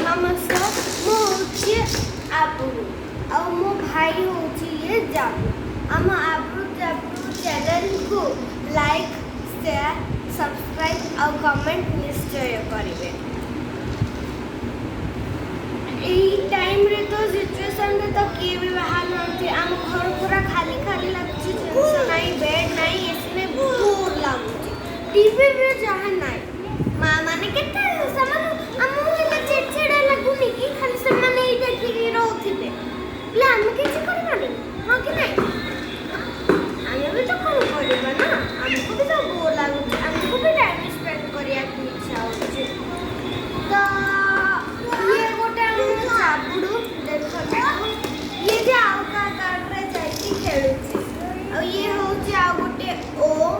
नमस्कार मु होची आबरू आ मो भाई होची ये जाबू हम आबरू जाबू चैनल को लाइक शेयर सब्सक्राइब और कमेंट निश्चय करिवे। एही टाइम रे तो सिचुएशन रे तो किए भी बाहर नथि हम घर पूरा खाली खाली लागछि टेंशन नाही बेड नाही एसने बोर लागुछि टीवी रे जहां नाही मां माने केते समान हम हेले चिड़चिड़ा लागुनी कि खाली समान एई देखि रहउथिले ले हम किछि करबानी हां कि नाही हम भी तो कोन करबा ना हमको भी तो बोर लागुछि हमको भी टाइम स्पेंड करिया की इच्छा होछि। तो ये गोटे हम साबुडू देखो ये जे आउ का कार्ड रे जाई खेलुछि और ये होछि आ गोटे ओम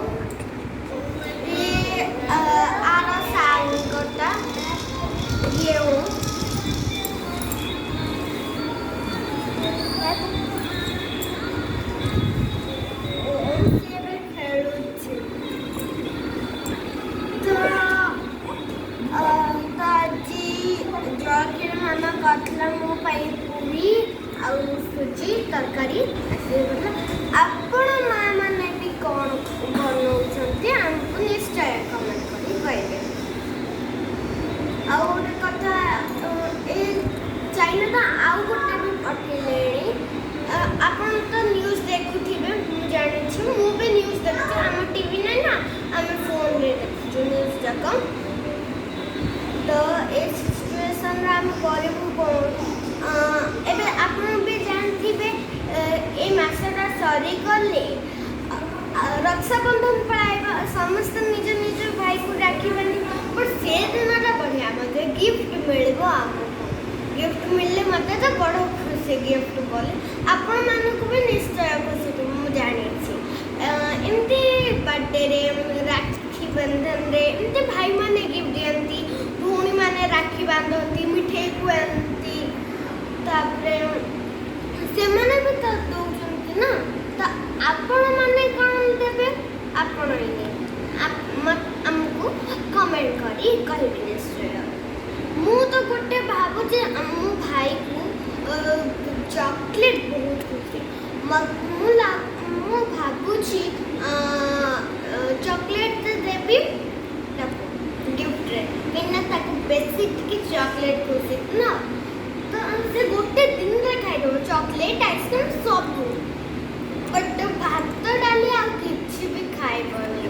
ये आरा साइन कोटा ये ओम से भी खेलुछि। ताजी जॉकेट माना कटला मो पाई पूरी और सुजी तरकारी ऐसे मतलब आपण मां माने भी कोन बनौछंती हमको निश्चय कमेंट करी कहबे। और कथा ए चाइना तो आउ गोटे भी पठेलेणी आपण तो न्यूज़ देखुथिबे मु जानि छि मु भी न्यूज़ देखछि हम टीवी नै ना हम फोन रे देखछु न्यूज़ जाका। तो ए सिचुएशन रा हम करबु कोन एबे आपण भी जानथिबे ए मासटा सरी गले रक्षाबंधन पड़ाइबा समस्त निज निज भाई को राखी बंधी पर से दिनटा बढ़िया मते गिफ्ट मिलबो हमको गिफ्ट मिलले मते तो बड़ खुशी गिफ्ट बोले आपण मानको भी निश्चय खुशी तो मु जानि छी एमती बर्थडे रे राखी बंधन रे एमती भाई माने गिफ्ट दियंती भूणी माने राखी बांधती मिठाई खुआंती तापरे से माने भी तो दउचंती ना तो आपण माने कोन देबे आपण ही हमको कमेंट करी कहबे निश्चय। मु तो गोटे भाबु जे मो भाई को चॉकलेट बहुत खुशी मु भाबु छी चॉकलेट देबी गिफ्ट रे बिना ताको बेसी की चॉकलेट खुशी ना तो से गोटे दिन रे खाइ दो चॉकलेट आइसक्रीम सब बट भात डाली आ किछि भी खाइ परनी।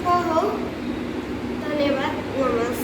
हो धन्यवाद नमस्कार।